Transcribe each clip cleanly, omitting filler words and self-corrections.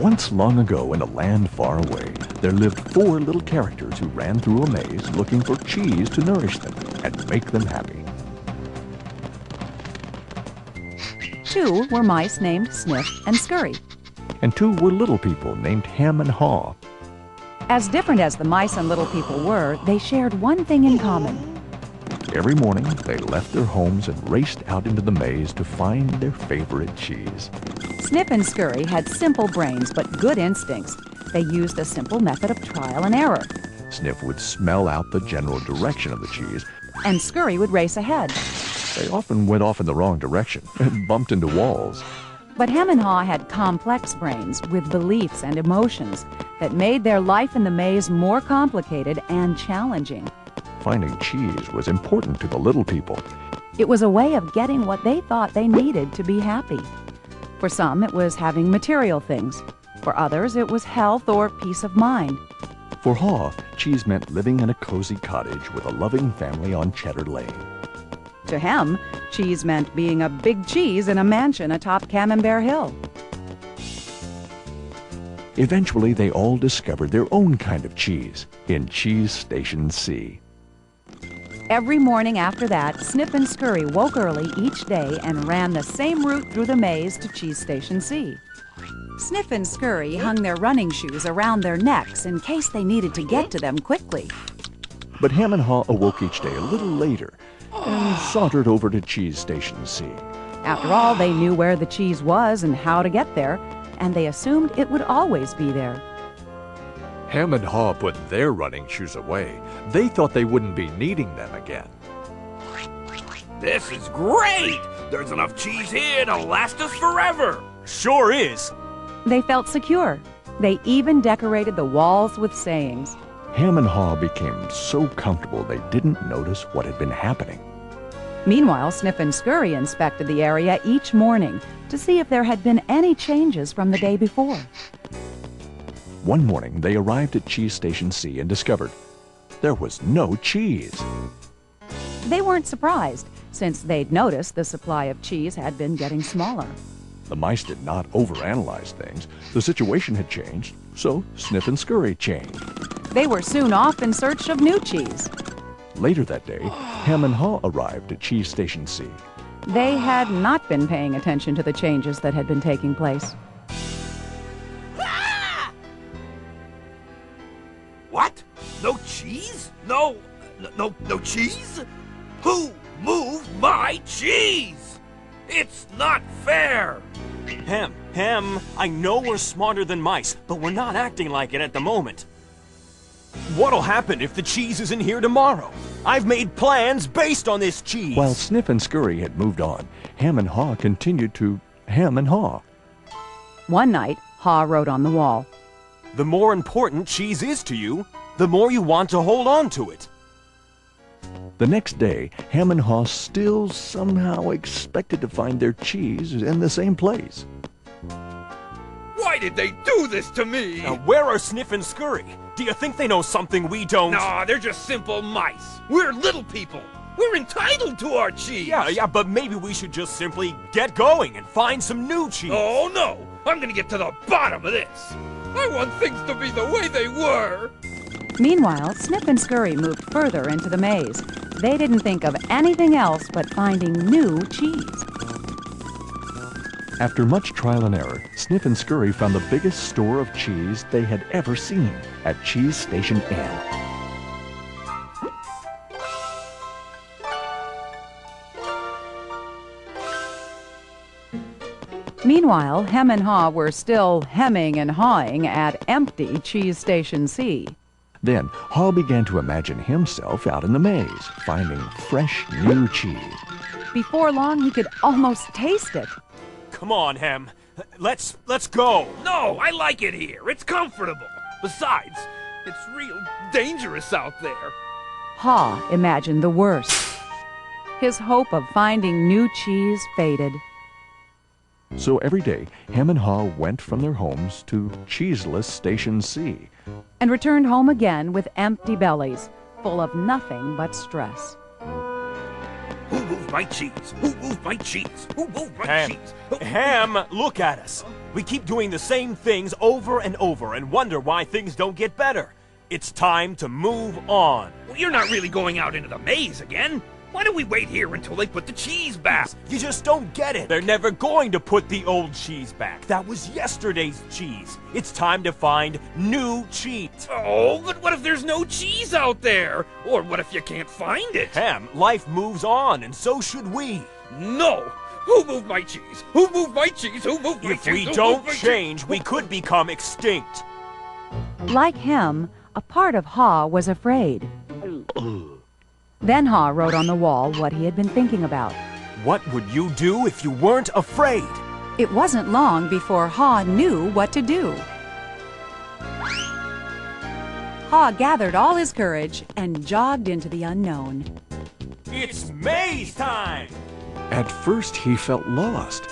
Once long ago in a land far away, there lived 4 little characters who ran through a maze looking for cheese to nourish them and make them happy. 2 were mice named Sniff and Scurry. And 2 were little people named Hem and Haw. As different as the mice and little people were, they shared one thing in common. Every morning, they left their homes and raced out into the maze to find their favorite cheese. Sniff and Scurry had simple brains but good instincts. They used a simple method of trial and error. Sniff would smell out the general direction of the cheese, and Scurry would race ahead. They often went off in the wrong direction and bumped into walls. But Hem and Haw had complex brains with beliefs and emotions that made their life in the maze more complicated and challenging. Finding cheese was important to the little people. It was a way of getting what they thought they needed to be happy. For some, it was having material things. For others, it was health or peace of mind. For Haw, cheese meant living in a cozy cottage with a loving family on Cheddar Lane. To Hem, cheese meant being a big cheese in a mansion atop Camembert Hill. Eventually, they all discovered their own kind of cheese in Cheese Station C. Every morning after that, Sniff and Scurry woke early each day and ran the same route through the maze to Cheese Station C. Sniff and Scurry hung their running shoes around their necks in case they needed to get to them quickly. But Hem and Haw awoke each day a little later and sauntered over to Cheese Station C. After all, they knew where the cheese was and how to get there, and they assumed it would always be there. Hem and Haw put their running shoes away. They thought they wouldn't be needing them again. This is great! There's enough cheese here to last us forever! Sure is! They felt secure. They even decorated the walls with sayings. Hem and Haw became so comfortable they didn't notice what had been happening. Meanwhile, Sniff and Scurry inspected the area each morning to see if there had been any changes from the day before. One morning, they arrived at Cheese Station C and discovered there was no cheese. They weren't surprised, since they'd noticed the supply of cheese had been getting smaller. The mice did not overanalyze things. The situation had changed, so Sniff and Scurry changed. They were soon off in search of new cheese. Later that day, Hem and Haw arrived at Cheese Station C. They had not been paying attention to the changes that had been taking place. What? No cheese? No cheese? Who moved my cheese? It's not fair! Hem, I know we're smarter than mice, but we're not acting like it at the moment. What'll happen if the cheese isn't here tomorrow? I've made plans based on this cheese. While Sniff and Scurry had moved on, Hem and Haw continued to hem and haw. One night, Haw wrote on the wall, The more important cheese is to you, the more you want to hold on to it. The next day, Hem and Haw still somehow expected to find their cheese in the same place. Why did they do this to me? Now, where are Sniff and Scurry? Do you think they know something we don't? Nah, they're just simple mice. We're little people. We're entitled to our cheese. Yeah, but maybe we should just simply get going and find some new cheese. Oh, no. I'm gonna get to the bottom of this. I want things to be the way they were. Meanwhile, Sniff and Scurry moved further into the maze. They didn't think of anything else but finding new cheese. After much trial and error, Sniff and Scurry found the biggest store of cheese they had ever seen at Cheese Station N. Meanwhile, Hem and Haw were still hemming and hawing at empty Cheese Station C. Then, Haw began to imagine himself out in the maze, finding fresh, new cheese. Before long, he could almost taste it. Come on, Hem. Let's go. No, I like it here. It's comfortable. Besides, it's real dangerous out there. Haw imagined the worst. His hope of finding new cheese faded. So every day, Hem and Haw went from their homes to Cheeseless Station C. And returned home again with empty bellies, full of nothing but stress. Who moved my cheese? Who moved my cheese? Who moved my Ham, cheese? Ham, look at us. We keep doing the same things over and over and wonder why things don't get better. It's time to move on. Well, you're not really going out into the maze again. Why don't we wait here until they put the cheese back? You just don't get it. They're never going to put the old cheese back. That was yesterday's cheese. It's time to find new cheese. Oh, but what if there's no cheese out there? Or what if you can't find it? Ham, life moves on, and so should we. No! Who moved my cheese? Who moved my cheese? Who moved my If cheese? we Who don't moved my change, cheese? we could become extinct. Like him, a part of Ha was afraid. Then Ha wrote on the wall what he had been thinking about. What would you do if you weren't afraid? It wasn't long before Ha knew what to do. Ha gathered all his courage and jogged into the unknown. It's May's time! At first, he felt lost.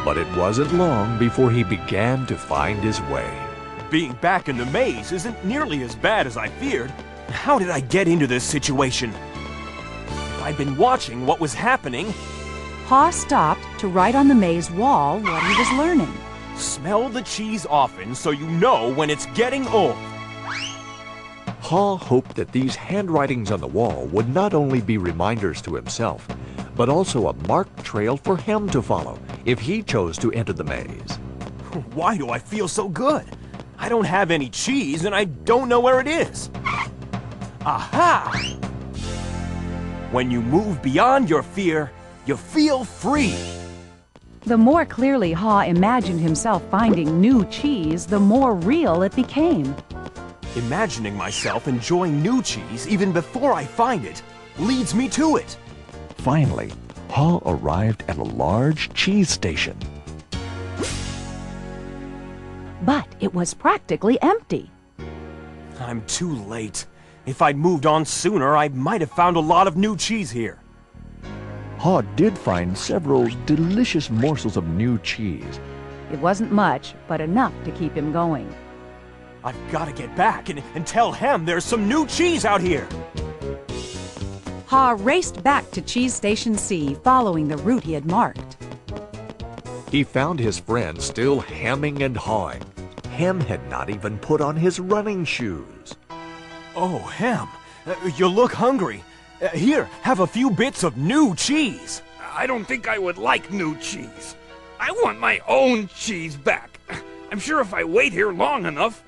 But it wasn't long before he began to find his way. Being back in the maze isn't nearly as bad as I feared. How did I get into this situation? If I'd been watching what was happening, Ha stopped to write on the maze wall what he was learning. smell the cheese often so you know when it's getting old. Ha hoped that these handwritings on the wall would not only be reminders to himself, but also a marked trail for him to follow if he chose to enter the maze. Why do I feel so good? I don't have any cheese and I don't know where it is. Aha! When you move beyond your fear, you feel free. The more clearly Ha imagined himself finding new cheese, the more real it became. Imagining myself enjoying new cheese even before I find it leads me to it. Finally, Ha arrived at a large cheese station. But it was practically empty. I'm too late. If I'd moved on sooner, I might have found a lot of new cheese here. Ha did find several delicious morsels of new cheese. It wasn't much, but enough to keep him going. I've got to get back and tell Hem there's some new cheese out here. Ha raced back to Cheese Station C, following the route he had marked. He found his friend still hemming and hawing. Hem had not even put on his running shoes. Oh, Hem, you look hungry. Here, have a few bits of new cheese. I don't think I would like new cheese. I want my own cheese back. I'm sure if I wait here long enough,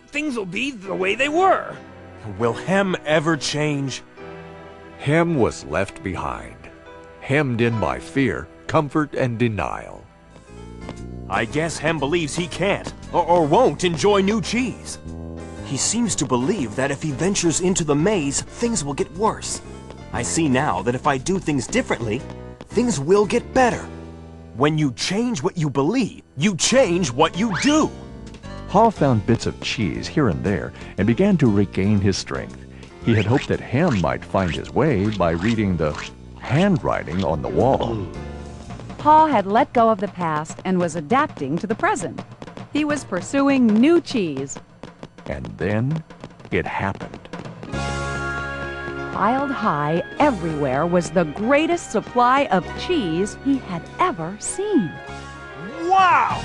things will be the way they were. Will Hem ever change? Hem was left behind, hemmed in by fear, comfort, and denial. I guess Hem believes he can't or won't enjoy new cheese. He seems to believe that if he ventures into the maze, things will get worse. I see now that if I do things differently, things will get better. When you change what you believe, you change what you do. Ha found bits of cheese here and there and began to regain his strength. He had hoped that Hem might find his way by reading the handwriting on the wall. Ha had let go of the past and was adapting to the present. He was pursuing new cheese. And then it happened. Piled high everywhere was the greatest supply of cheese he had ever seen. Wow!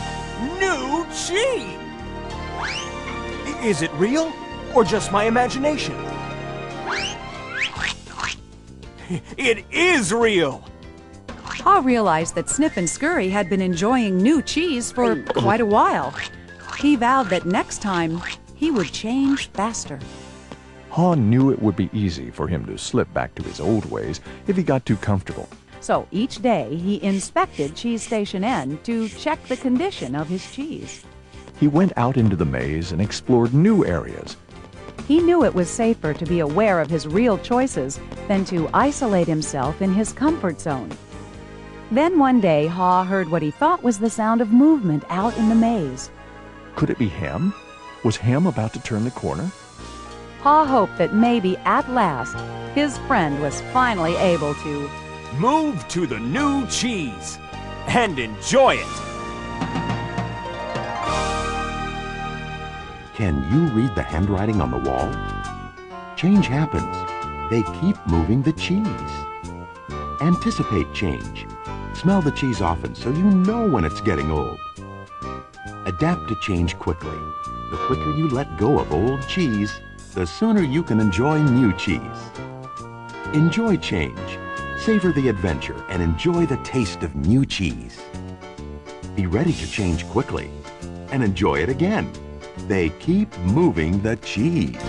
New cheese! Is it real or just my imagination? It is real! Ha realized that Snip and Scurry had been enjoying new cheese for quite a while. He vowed that next time he would change faster. Ha knew it would be easy for him to slip back to his old ways if he got too comfortable. So each day he inspected Cheese Station N to check the condition of his cheese. He went out into the maze and explored new areas. He knew it was safer to be aware of his real choices than to isolate himself in his comfort zone. Then one day, Ha heard what he thought was the sound of movement out in the maze. Could it be Hem? Was Hem about to turn the corner? Ha hoped that maybe at last his friend was finally able to Move to the new cheese and enjoy it. Can you read the handwriting on the wall? Change happens. They keep moving the cheese. Anticipate change. Smell the cheese often so you know when it's getting old. Adapt to change quickly. The quicker you let go of old cheese, the sooner you can enjoy new cheese. Enjoy change. Savor the adventure and enjoy the taste of new cheese. Be ready to change quickly and enjoy it again. They keep moving the cheese.